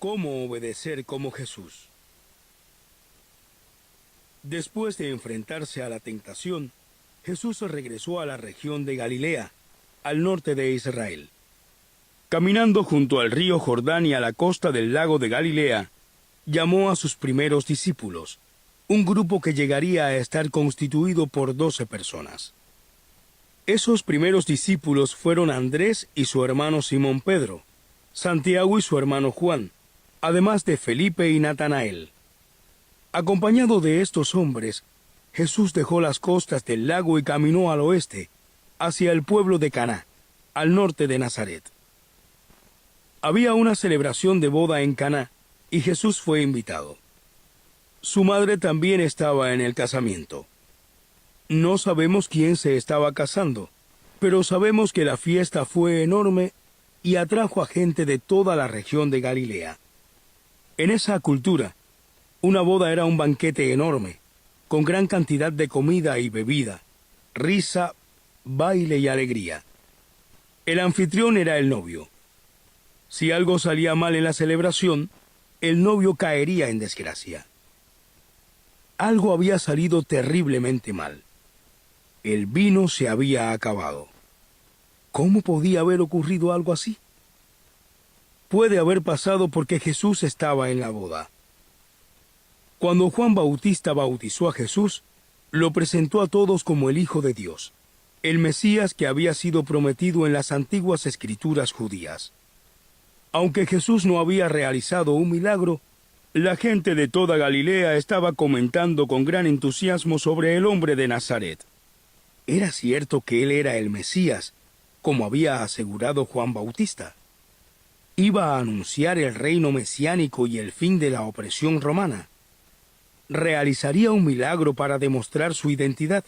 ¿Cómo obedecer como Jesús? Después de enfrentarse a la tentación, Jesús regresó a la región de Galilea, al norte de Israel. Caminando junto al río Jordán y a la costa del lago de Galilea, llamó a sus primeros discípulos, un grupo que llegaría a estar constituido por 12 personas. Esos primeros discípulos fueron Andrés y su hermano Simón Pedro, Santiago y su hermano Juan, además de Felipe y Natanael. Acompañado de estos hombres, Jesús dejó las costas del lago y caminó al oeste, hacia el pueblo de Caná, al norte de Nazaret. Había una celebración de boda en Caná, y Jesús fue invitado. Su madre también estaba en el casamiento. No sabemos quién se estaba casando, pero sabemos que la fiesta fue enorme y atrajo a gente de toda la región de Galilea. En esa cultura, una boda era un banquete enorme, con gran cantidad de comida y bebida, risa, baile y alegría. El anfitrión era el novio. Si algo salía mal en la celebración, el novio caería en desgracia. Algo había salido terriblemente mal. El vino se había acabado. ¿Cómo podía haber ocurrido algo así? Puede haber pasado porque Jesús estaba en la boda. Cuando Juan Bautista bautizó a Jesús, lo presentó a todos como el Hijo de Dios, el Mesías que había sido prometido en las antiguas escrituras judías. Aunque Jesús no había realizado un milagro, la gente de toda Galilea estaba comentando con gran entusiasmo sobre el hombre de Nazaret. Era cierto que él era el Mesías, como había asegurado Juan Bautista. Iba a anunciar el reino mesiánico y el fin de la opresión romana. Realizaría un milagro para demostrar su identidad.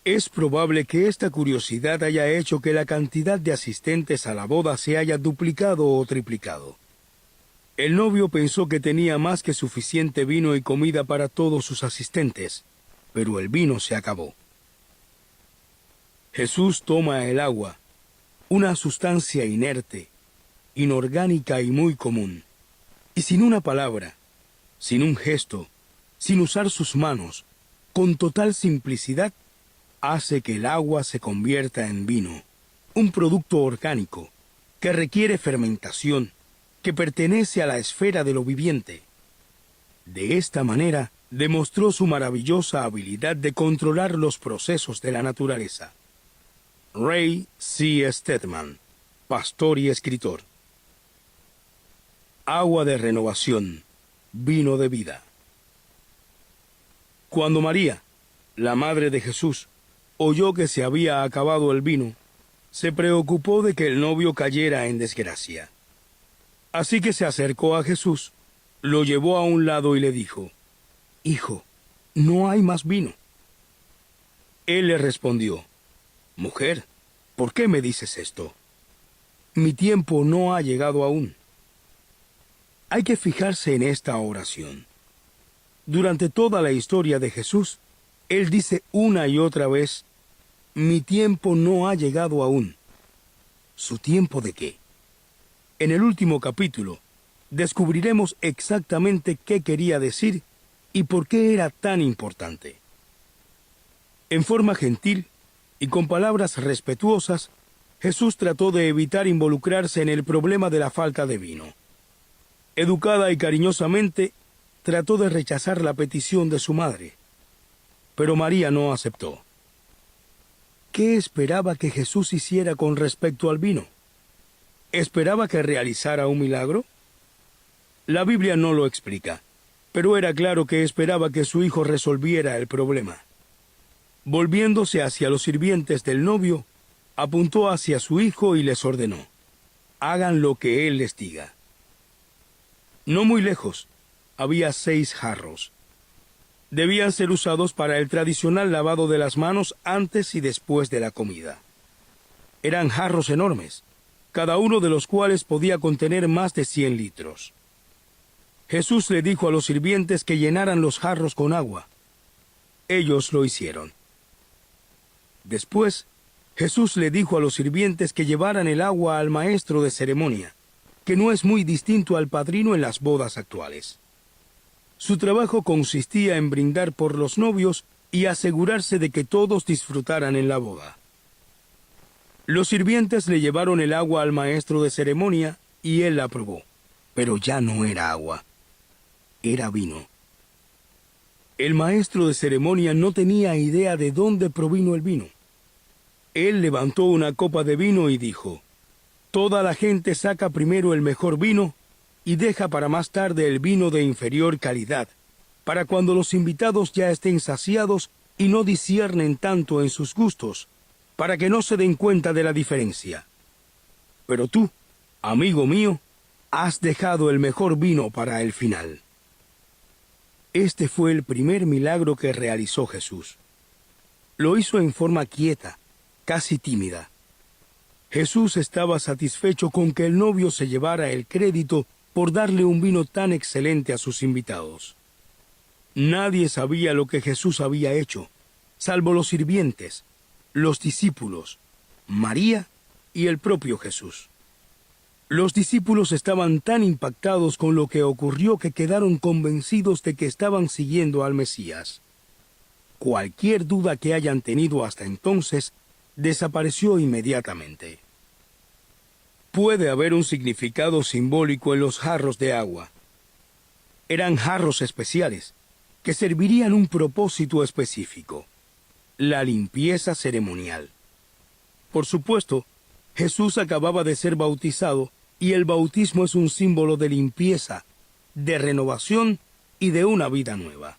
Es probable que esta curiosidad haya hecho que la cantidad de asistentes a la boda se haya duplicado o triplicado. El novio pensó que tenía más que suficiente vino y comida para todos sus asistentes, pero el vino se acabó. Jesús toma el agua, una sustancia inerte, inorgánica y muy común, y sin una palabra, sin un gesto, sin usar sus manos, con total simplicidad, hace que el agua se convierta en vino, un producto orgánico, que requiere fermentación, que pertenece a la esfera de lo viviente. De esta manera, demostró su maravillosa habilidad de controlar los procesos de la naturaleza. Ray C. Stedman, pastor y escritor. Agua de renovación, vino de vida. Cuando María, la madre de Jesús, oyó que se había acabado el vino, se preocupó de que el novio cayera en desgracia. Así que se acercó a Jesús, lo llevó a un lado y le dijo: «Hijo, no hay más vino». Él le respondió: «Mujer, ¿por qué me dices esto? Mi tiempo no ha llegado aún». Hay que fijarse en esta oración. Durante toda la historia de Jesús, Él dice una y otra vez: «Mi tiempo no ha llegado aún». ¿Su tiempo de qué? En el último capítulo, descubriremos exactamente qué quería decir y por qué era tan importante. En forma gentil y con palabras respetuosas, Jesús trató de evitar involucrarse en el problema de la falta de vino. Educada y cariñosamente, trató de rechazar la petición de su madre. Pero María no aceptó. ¿Qué esperaba que Jesús hiciera con respecto al vino? ¿Esperaba que realizara un milagro? La Biblia no lo explica, pero era claro que esperaba que su hijo resolviera el problema. Volviéndose hacia los sirvientes del novio, apuntó hacia su hijo y les ordenó: «Hagan lo que él les diga». No muy lejos, había 6 jarros. Debían ser usados para el tradicional lavado de las manos antes y después de la comida. Eran jarros enormes, cada uno de los cuales podía contener más de 100 litros. Jesús le dijo a los sirvientes que llenaran los jarros con agua. Ellos lo hicieron. Después, Jesús le dijo a los sirvientes que llevaran el agua al maestro de ceremonia, que no es muy distinto al padrino en las bodas actuales. Su trabajo consistía en brindar por los novios y asegurarse de que todos disfrutaran en la boda. Los sirvientes le llevaron el agua al maestro de ceremonia y él la probó, pero ya no era agua, era vino. El maestro de ceremonia no tenía idea de dónde provino el vino. Él levantó una copa de vino y dijo: «Toda la gente saca primero el mejor vino y deja para más tarde el vino de inferior calidad, para cuando los invitados ya estén saciados y no disciernen tanto en sus gustos, para que no se den cuenta de la diferencia. Pero tú, amigo mío, has dejado el mejor vino para el final». Este fue el primer milagro que realizó Jesús. Lo hizo en forma quieta, casi tímida. Jesús estaba satisfecho con que el novio se llevara el crédito por darle un vino tan excelente a sus invitados. Nadie sabía lo que Jesús había hecho, salvo los sirvientes, los discípulos, María y el propio Jesús. Los discípulos estaban tan impactados con lo que ocurrió que quedaron convencidos de que estaban siguiendo al Mesías. Cualquier duda que hayan tenido hasta entonces desapareció inmediatamente. Puede haber un significado simbólico en los jarros de agua. Eran jarros especiales que servirían un propósito específico: la limpieza ceremonial. Por supuesto, Jesús acababa de ser bautizado y el bautismo es un símbolo de limpieza, de renovación y de una vida nueva.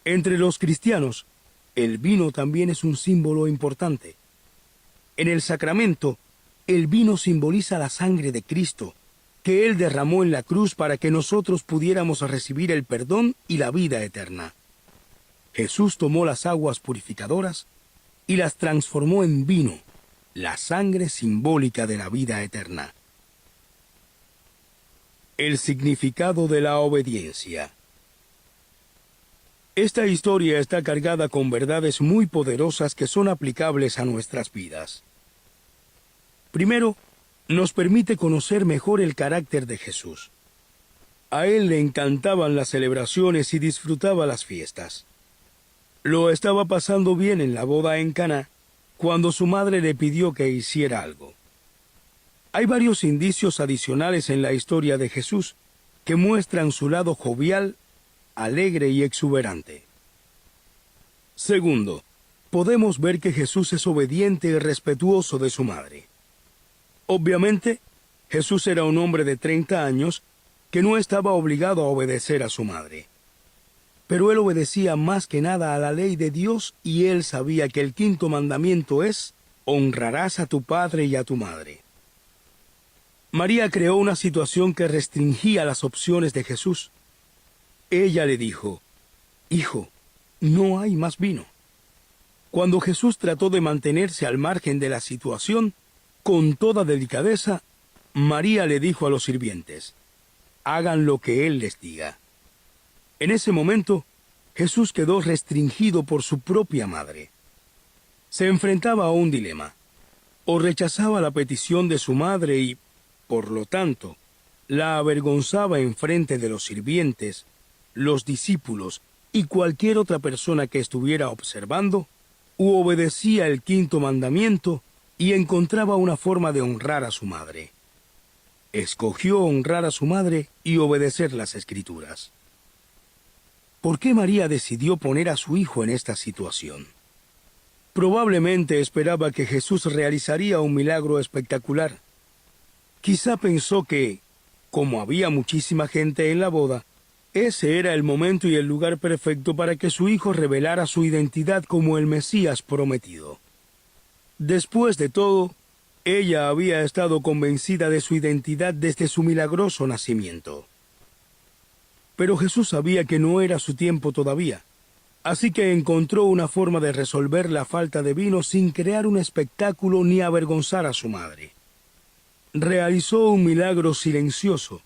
Entre los cristianos, el vino también es un símbolo importante. En el sacramento, el vino simboliza la sangre de Cristo, que Él derramó en la cruz para que nosotros pudiéramos recibir el perdón y la vida eterna. Jesús tomó las aguas purificadoras y las transformó en vino, la sangre simbólica de la vida eterna. El significado de la obediencia. Esta historia está cargada con verdades muy poderosas que son aplicables a nuestras vidas. Primero, nos permite conocer mejor el carácter de Jesús. A él le encantaban las celebraciones y disfrutaba las fiestas. Lo estaba pasando bien en la boda en Caná, cuando su madre le pidió que hiciera algo. Hay varios indicios adicionales en la historia de Jesús que muestran su lado jovial, alegre y exuberante. Segundo, podemos ver que Jesús es obediente y respetuoso de su madre. Obviamente, Jesús era un hombre de 30 años que no estaba obligado a obedecer a su madre. Pero él obedecía más que nada a la ley de Dios y él sabía que el quinto mandamiento es: honrarás a tu padre y a tu madre. María creó una situación que restringía las opciones de Jesús. Ella le dijo: «Hijo, no hay más vino». Cuando Jesús trató de mantenerse al margen de la situación, con toda delicadeza, María le dijo a los sirvientes: «Hagan lo que Él les diga». En ese momento, Jesús quedó restringido por su propia madre. Se enfrentaba a un dilema: o rechazaba la petición de su madre y, por lo tanto, la avergonzaba en frente de los sirvientes, los discípulos y cualquier otra persona que estuviera observando, u obedecía el quinto mandamiento y encontraba una forma de honrar a su madre. Escogió honrar a su madre y obedecer las Escrituras. ¿Por qué María decidió poner a su hijo en esta situación? Probablemente esperaba que Jesús realizaría un milagro espectacular. Quizá pensó que, como había muchísima gente en la boda, ese era el momento y el lugar perfecto para que su hijo revelara su identidad como el Mesías prometido. Después de todo, ella había estado convencida de su identidad desde su milagroso nacimiento. Pero Jesús sabía que no era su tiempo todavía, así que encontró una forma de resolver la falta de vino sin crear un espectáculo ni avergonzar a su madre. Realizó un milagro silencioso,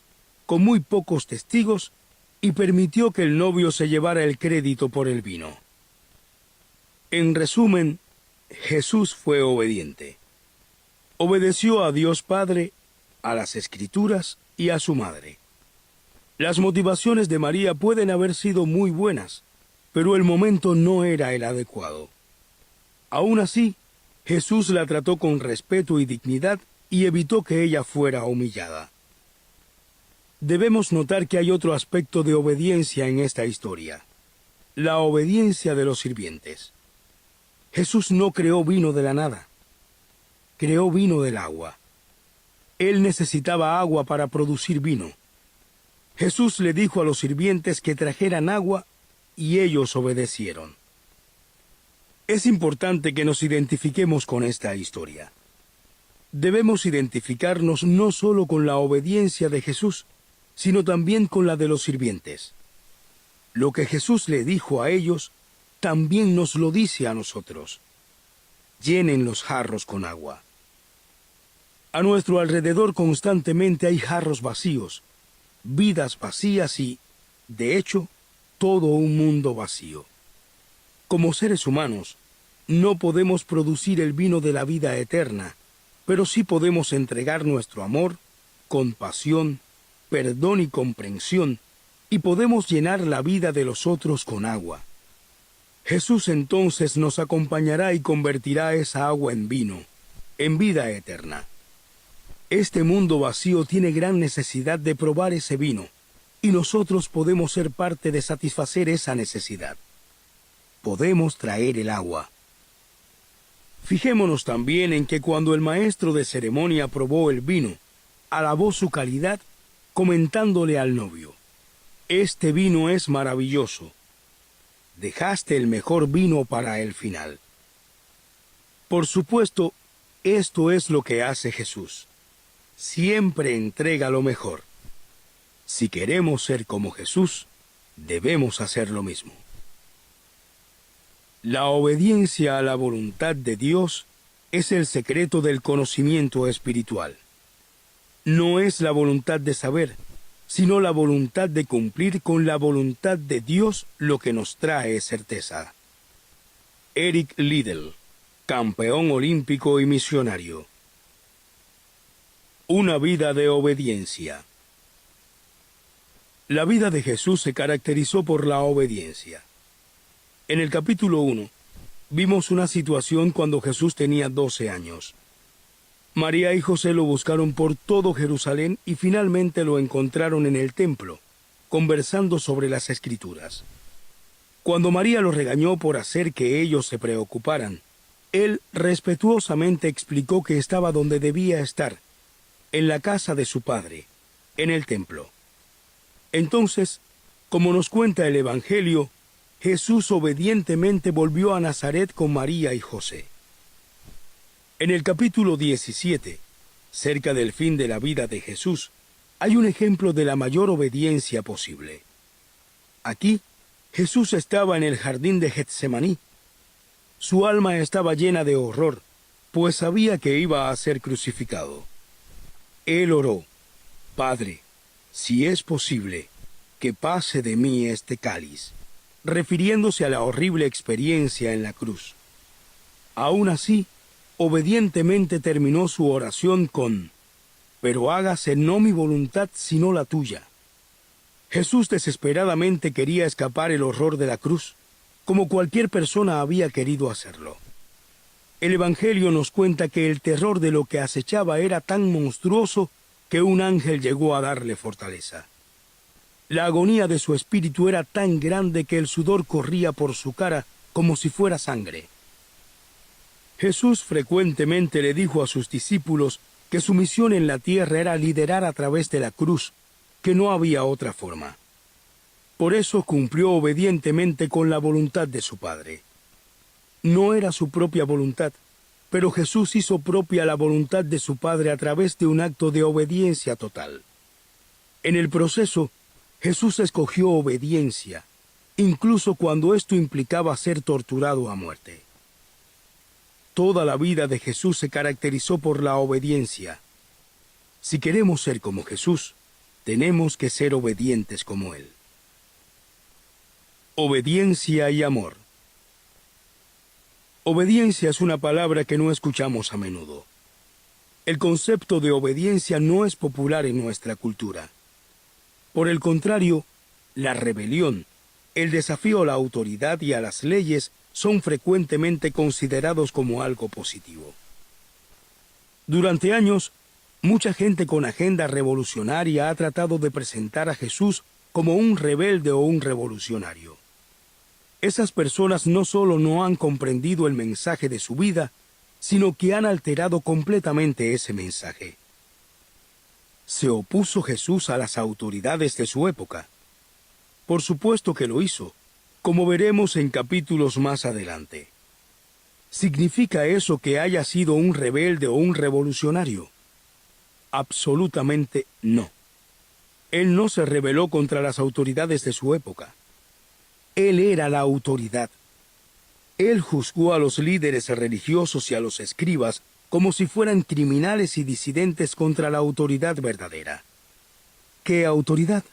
con muy pocos testigos, y permitió que el novio se llevara el crédito por el vino. En resumen, Jesús fue obediente. Obedeció a Dios Padre a las Escrituras y a su madre. Las motivaciones de María pueden haber sido muy buenas, pero el momento no era el adecuado. Aún así, Jesús la trató con respeto y dignidad y evitó que ella fuera humillada. Debemos notar que hay otro aspecto de obediencia en esta historia: la obediencia de los sirvientes. Jesús no creó vino de la nada, creó vino del agua. Él necesitaba agua para producir vino. Jesús le dijo a los sirvientes que trajeran agua y ellos obedecieron. Es importante que nos identifiquemos con esta historia. Debemos identificarnos no solo con la obediencia de Jesús, sino también con la de los sirvientes. Lo que Jesús le dijo a ellos, también nos lo dice a nosotros: llenen los jarros con agua. A nuestro alrededor constantemente hay jarros vacíos, vidas vacías y, de hecho, todo un mundo vacío. Como seres humanos, no podemos producir el vino de la vida eterna, pero sí podemos entregar nuestro amor, compasión, perdón y comprensión, y podemos llenar la vida de los otros con agua. Jesús entonces nos acompañará y convertirá esa agua en vino, en vida eterna. Este mundo vacío tiene gran necesidad de probar ese vino, y nosotros podemos ser parte de satisfacer esa necesidad. Podemos traer el agua. Fijémonos también en que cuando el maestro de ceremonia probó el vino, alabó su calidad, comentándole al novio: este vino es maravilloso. Dejaste el mejor vino para el final. Por supuesto, esto es lo que hace Jesús. Siempre entrega lo mejor. Si queremos ser como Jesús, debemos hacer lo mismo. La obediencia a la voluntad de Dios es el secreto del conocimiento espiritual. No es la voluntad de saber, sino la voluntad de cumplir con la voluntad de Dios lo que nos trae certeza. Eric Liddell, campeón olímpico y misionario. Una vida de obediencia. La vida de Jesús se caracterizó por la obediencia. En el capítulo 1, vimos una situación cuando Jesús tenía 12 años. María y José lo buscaron por todo Jerusalén y finalmente lo encontraron en el templo, conversando sobre las Escrituras. Cuando María lo regañó por hacer que ellos se preocuparan, él respetuosamente explicó que estaba donde debía estar, en la casa de su padre, en el templo. Entonces, como nos cuenta el Evangelio, Jesús obedientemente volvió a Nazaret con María y José. En el capítulo 17, cerca del fin de la vida de Jesús, hay un ejemplo de la mayor obediencia posible. Aquí, Jesús estaba en el jardín de Getsemaní. Su alma estaba llena de horror, pues sabía que iba a ser crucificado. Él oró: Padre, si es posible, que pase de mí este cáliz, refiriéndose a la horrible experiencia en la cruz. Aún así, obedientemente terminó su oración con: pero hágase no mi voluntad sino la tuya. Jesús desesperadamente quería escapar el horror de la cruz, como cualquier persona había querido hacerlo. El Evangelio nos cuenta que el terror de lo que acechaba era tan monstruoso que un ángel llegó a darle fortaleza. La agonía de su espíritu era tan grande que el sudor corría por su cara como si fuera sangre. Jesús frecuentemente le dijo a sus discípulos que su misión en la tierra era liderar a través de la cruz, que no había otra forma. Por eso cumplió obedientemente con la voluntad de su Padre. No era su propia voluntad, pero Jesús hizo propia la voluntad de su Padre a través de un acto de obediencia total. En el proceso, Jesús escogió obediencia, incluso cuando esto implicaba ser torturado a muerte. Toda la vida de Jesús se caracterizó por la obediencia. Si queremos ser como Jesús, tenemos que ser obedientes como Él. Obediencia y amor. Obediencia es una palabra que no escuchamos a menudo. El concepto de obediencia no es popular en nuestra cultura. Por el contrario, la rebelión, el desafío a la autoridad y a las leyes son frecuentemente considerados como algo positivo. Durante años, mucha gente con agenda revolucionaria ha tratado de presentar a Jesús como un rebelde o un revolucionario. Esas personas no solo no han comprendido el mensaje de su vida, sino que han alterado completamente ese mensaje. ¿Se opuso Jesús a las autoridades de su época? Por supuesto que lo hizo, como veremos en capítulos más adelante. ¿Significa eso que haya sido un rebelde o un revolucionario? Absolutamente no. Él no se rebeló contra las autoridades de su época. Él era la autoridad. Él juzgó a los líderes religiosos y a los escribas como si fueran criminales y disidentes contra la autoridad verdadera. ¿Qué autoridad?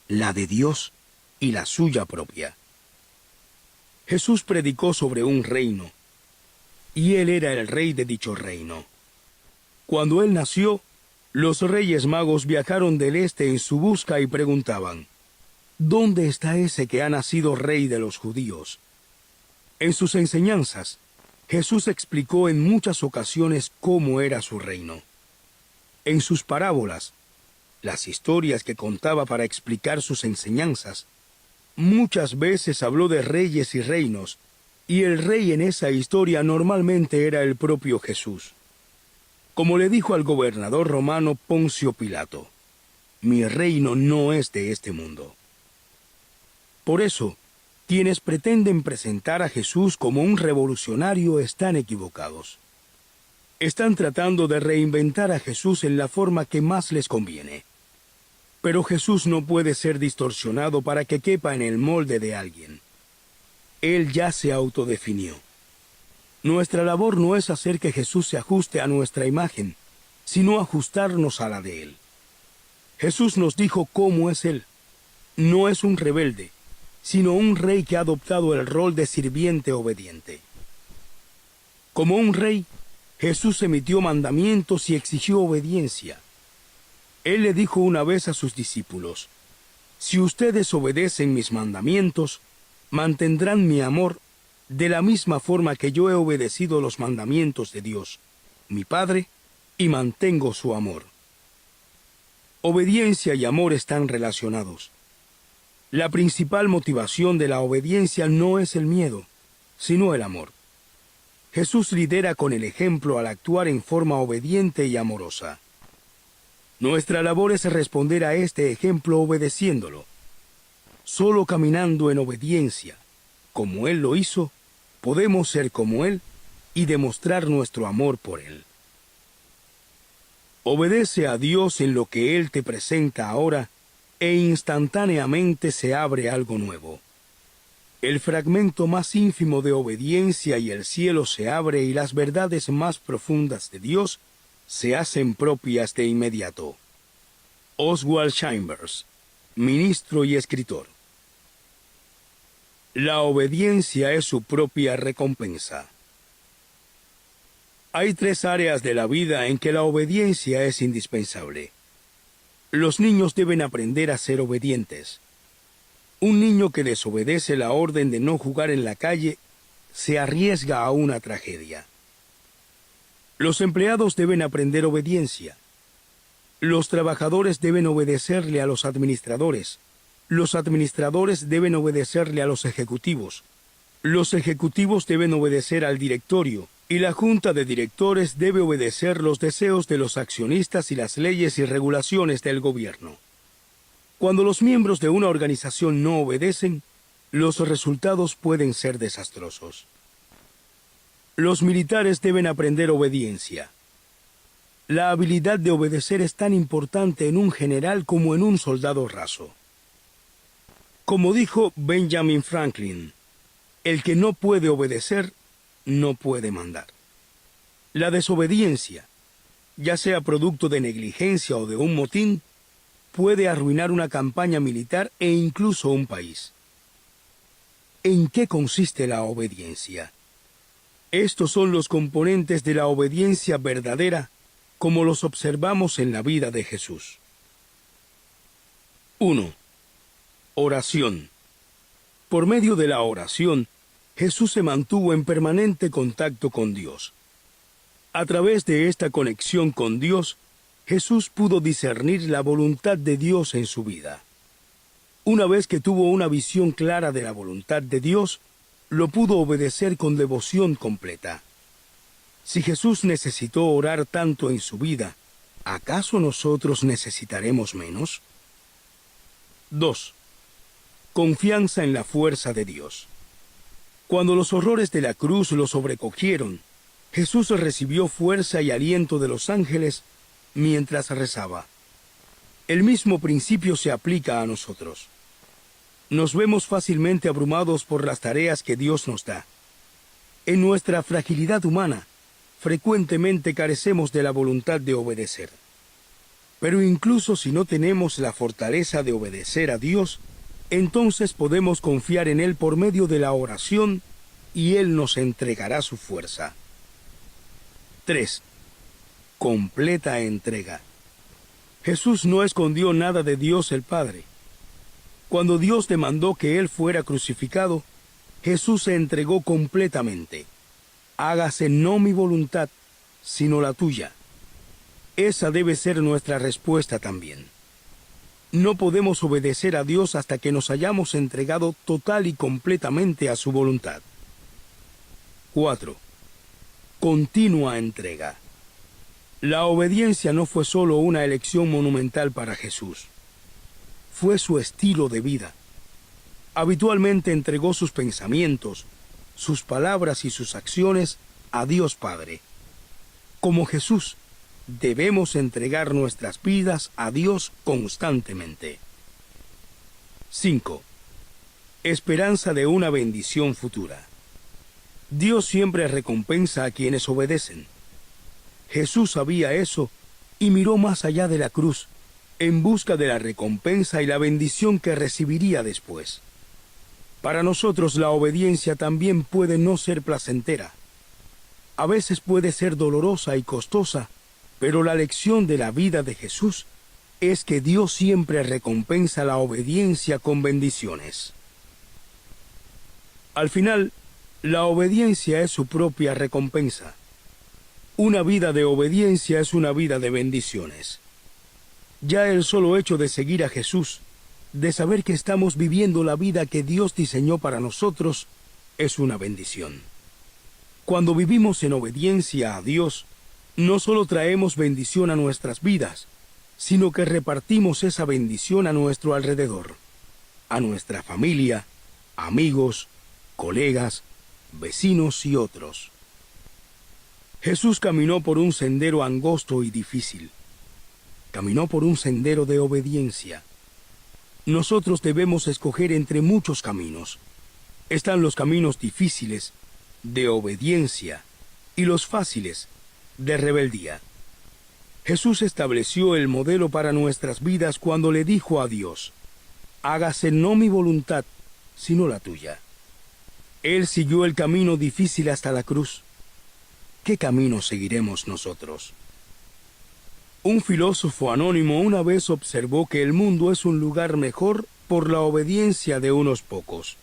La de Dios y la suya propia. Jesús predicó sobre un reino, y Él era el rey de dicho reino. Cuando Él nació, los reyes magos viajaron del este en su busca y preguntaban, ¿dónde está ese que ha nacido rey de los judíos? En sus enseñanzas, Jesús explicó en muchas ocasiones cómo era su reino. En sus parábolas, las historias que contaba para explicar sus enseñanzas, muchas veces habló de reyes y reinos, y el rey en esa historia normalmente era el propio Jesús. Como le dijo al gobernador romano Poncio Pilato, mi reino no es de este mundo. Por eso, quienes pretenden presentar a Jesús como un revolucionario están equivocados. Están tratando de reinventar a Jesús en la forma que más les conviene. Pero Jesús no puede ser distorsionado para que quepa en el molde de alguien. Él ya se autodefinió. Nuestra labor no es hacer que Jesús se ajuste a nuestra imagen, sino ajustarnos a la de Él. Jesús nos dijo cómo es Él. No es un rebelde, sino un rey que ha adoptado el rol de sirviente obediente. Como un rey, Jesús emitió mandamientos y exigió obediencia. Él le dijo una vez a sus discípulos, si ustedes obedecen mis mandamientos, mantendrán mi amor de la misma forma que yo he obedecido los mandamientos de Dios, mi Padre, y mantengo su amor. Obediencia y amor están relacionados. La principal motivación de la obediencia no es el miedo, sino el amor. Jesús lidera con el ejemplo al actuar en forma obediente y amorosa. Nuestra labor es responder a este ejemplo obedeciéndolo. Solo caminando en obediencia, como Él lo hizo, podemos ser como Él y demostrar nuestro amor por Él. Obedece a Dios en lo que Él te presenta ahora e instantáneamente se abre algo nuevo. El fragmento más ínfimo de obediencia y el cielo se abre y las verdades más profundas de Dios se hacen propias de inmediato. Oswald Chambers, ministro y escritor. La obediencia es su propia recompensa. Hay 3 áreas de la vida en que la obediencia es indispensable. Los niños deben aprender a ser obedientes. Un niño que desobedece la orden de no jugar en la calle se arriesga a una tragedia. Los empleados deben aprender obediencia. Los trabajadores deben obedecerle a los administradores. Los administradores deben obedecerle a los ejecutivos. Los ejecutivos deben obedecer al directorio. Y la junta de directores debe obedecer los deseos de los accionistas y las leyes y regulaciones del gobierno. Cuando los miembros de una organización no obedecen, los resultados pueden ser desastrosos. Los militares deben aprender obediencia. La habilidad de obedecer es tan importante en un general como en un soldado raso. Como dijo Benjamin Franklin, el que no puede obedecer, no puede mandar. La desobediencia, ya sea producto de negligencia o de un motín, puede arruinar una campaña militar e incluso un país. ¿En qué consiste la obediencia? Estos son los componentes de la obediencia verdadera como los observamos en la vida de Jesús. 1. Oración. Por medio de la oración, Jesús se mantuvo en permanente contacto con Dios. A través de esta conexión con Dios, Jesús pudo discernir la voluntad de Dios en su vida. Una vez que tuvo una visión clara de la voluntad de Dios, lo pudo obedecer con devoción completa. Si Jesús necesitó orar tanto en su vida, ¿acaso nosotros necesitaremos menos? 2. Confianza en la fuerza de Dios. Cuando los horrores de la cruz lo sobrecogieron, Jesús recibió fuerza y aliento de los ángeles mientras rezaba. El mismo principio se aplica a nosotros. Nos vemos fácilmente abrumados por las tareas que Dios nos da. En nuestra fragilidad humana, frecuentemente carecemos de la voluntad de obedecer. Pero incluso si no tenemos la fortaleza de obedecer a Dios, entonces podemos confiar en Él por medio de la oración y Él nos entregará su fuerza. 3. Completa entrega. Jesús no escondió nada de Dios el Padre. Cuando Dios demandó que Él fuera crucificado, Jesús se entregó completamente. Hágase no mi voluntad, sino la tuya. Esa debe ser nuestra respuesta también. No podemos obedecer a Dios hasta que nos hayamos entregado total y completamente a su voluntad. 4. Continua entrega. La obediencia no fue solo una elección monumental para Jesús. Fue su estilo de vida. Habitualmente entregó sus pensamientos, sus palabras y sus acciones a Dios Padre. Como Jesús, debemos entregar nuestras vidas a Dios constantemente. 5. Esperanza de una bendición futura. Dios siempre recompensa a quienes obedecen. Jesús sabía eso y miró más allá de la cruz, en busca de la recompensa y la bendición que recibiría después. Para nosotros la obediencia también puede no ser placentera. A veces puede ser dolorosa y costosa, pero la lección de la vida de Jesús es que Dios siempre recompensa la obediencia con bendiciones. Al final, la obediencia es su propia recompensa. Una vida de obediencia es una vida de bendiciones. Ya el solo hecho de seguir a Jesús, de saber que estamos viviendo la vida que Dios diseñó para nosotros, es una bendición. Cuando vivimos en obediencia a Dios, no solo traemos bendición a nuestras vidas, sino que repartimos esa bendición a nuestro alrededor, a nuestra familia, amigos, colegas, vecinos y otros. Jesús caminó por un sendero angosto y difícil. Caminó por un sendero de obediencia. Nosotros debemos escoger entre muchos caminos. Están los caminos difíciles, de obediencia, y los fáciles, de rebeldía. Jesús estableció el modelo para nuestras vidas cuando le dijo a Dios: hágase no mi voluntad, sino la tuya. Él siguió el camino difícil hasta la cruz. ¿Qué camino seguiremos nosotros? Un filósofo anónimo una vez observó que el mundo es un lugar mejor por la obediencia de unos pocos.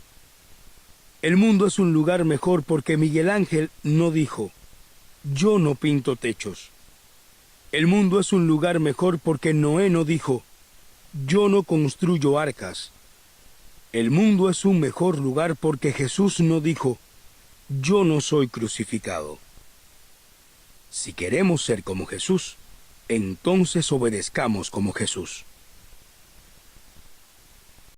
El mundo es un lugar mejor porque Miguel Ángel no dijo: yo no pinto techos. El mundo es un lugar mejor porque Noé no dijo: yo no construyo arcas. El mundo es un mejor lugar porque Jesús no dijo: yo no soy crucificado. Si queremos ser como Jesús, entonces obedezcamos como Jesús.